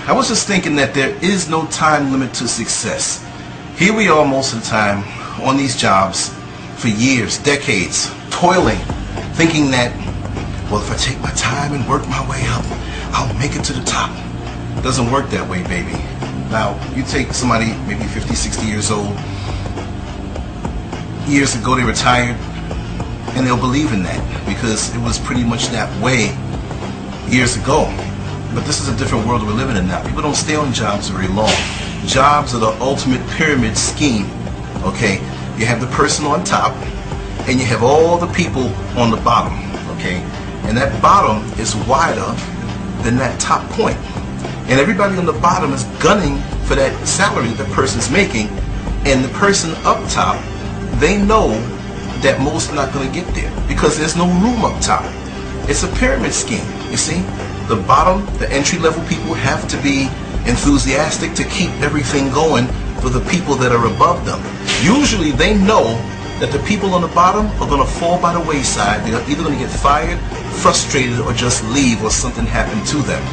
I was just thinking that there is no time limit to success. Here we are most of the time on these jobs for years, decades, toiling, thinking that, well, if I take my time and work my way up, I'll make it to the top. It doesn't work that way, baby. Now, you take somebody maybe 50, 60 years old, years ago they retired, and they'll believe in that because it was pretty much that way years ago. But this is a different world we're living in now. People don't stay on jobs very long. Jobs are the ultimate pyramid scheme, okay? You have the person on top, and you have all the people on the bottom, okay? And that bottom is wider than that top point. And everybody on the bottom is gunning for that salary that person's making, and the person up top, they know that most are not going to get there because there's no room up top. It's a pyramid scheme, you see? The bottom, the entry-level people have to be enthusiastic to keep everything going for the people that are above them. Usually they know that the people on the bottom are going to fall by the wayside. They're either going to get fired, frustrated, or just leave or something happen to them.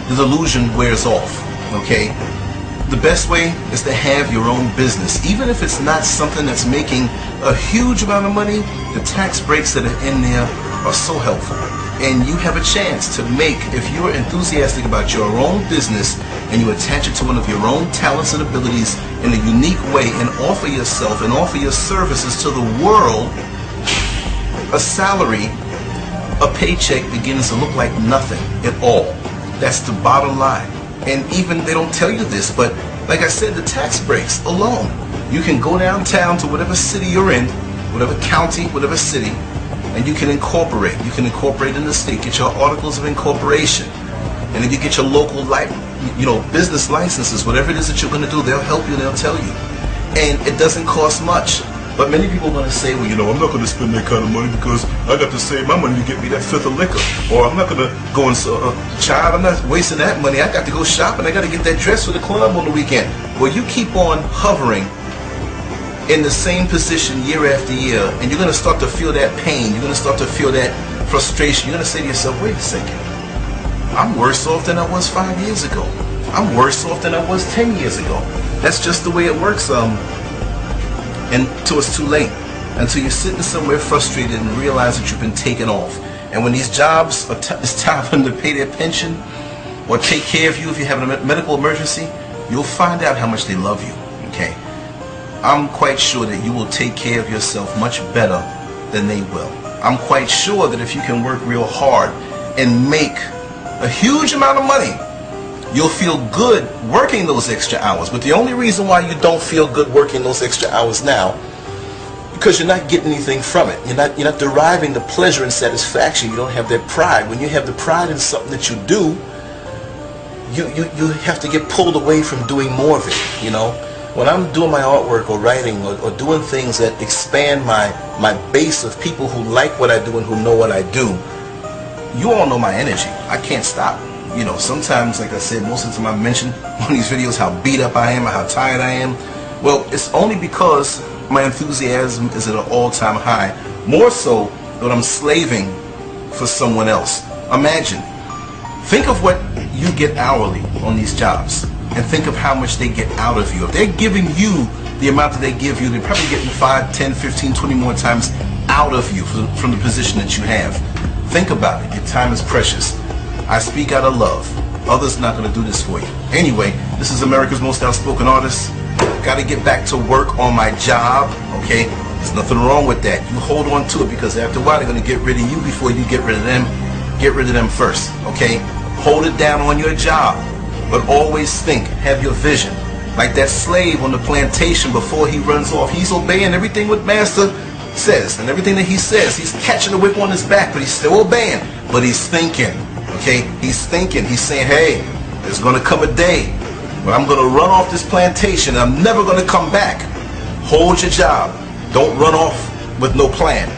The delusion wears off, okay? The best way is to have your own business. Even if it's not something that's making a huge amount of money, the tax breaks that are in there are so helpful. And you have a chance to make, if you're enthusiastic about your own business and you attach it to one of your own talents and abilities in a unique way and offer yourself and offer your services to the world, a salary, a paycheck begins to look like nothing at all. That's the bottom line. And even they don't tell you this, but like I said, the tax breaks alone. You can go downtown to whatever city you're in, whatever county, whatever city, and you can incorporate. You can incorporate in the state, get your articles of incorporation, and then you get your local business licenses, whatever it is that you're going to do, they'll help you, they'll tell you. And it doesn't cost much. But many people are going to say, well, I'm not going to spend that kind of money because I got to save my money to get me that fifth of liquor. Or I'm not going to go and, child, I'm not wasting that money. I got to go shopping. I got to get that dress for the club on the weekend. Well, you keep on hovering in the same position year after year, and you're going to start to feel that pain. You're going to start to feel that frustration. You're going to say to yourself, wait a second. I'm worse off than I was 5 years ago. I'm worse off than I was 10 years ago. That's just the way it works. Until it's too late, until you're sitting somewhere frustrated and realize that you've been taken off. And when these jobs, it's time for them to pay their pension or take care of you if you have a medical emergency, you'll find out how much they love you, okay? I'm quite sure that you will take care of yourself much better than they will. I'm quite sure that if you can work real hard and make a huge amount of money, you'll feel good working those extra hours. But the only reason why you don't feel good working those extra hours now, because you're not getting anything from it. You're not deriving the pleasure and satisfaction. You don't have that pride. When you have the pride in something that you do, you have to get pulled away from doing more of it, When I'm doing my artwork or writing or doing things that expand my base of people who like what I do and who know what I do, you all know my energy. I can't stop. Sometimes, like I said, most of the time I mention on these videos how beat up I am or how tired I am. Well, it's only because my enthusiasm is at an all-time high. More so that I'm slaving for someone else. Imagine. Think of what you get hourly on these jobs and think of how much they get out of you. If they're giving you the amount that they give you, they're probably getting 5, 10, 15, 20 more times out of you from the position that you have. Think about it. Your time is precious. I speak out of love. Others not going to do this for you. Anyway, this is America's most outspoken artist. Got to get back to work on my job, okay? There's nothing wrong with that. You hold on to it because after a while they're going to get rid of you before you get rid of them. Get rid of them first, okay? Hold it down on your job, but always think, have your vision. Like that slave on the plantation before he runs off. He's obeying everything what master says, and everything that he says. He's catching the whip on his back, but he's still obeying. But he's thinking. Okay, he's thinking, he's saying, hey, there's going to come a day when I'm going to run off this plantation and I'm never going to come back. Hold your job. Don't run off with no plan.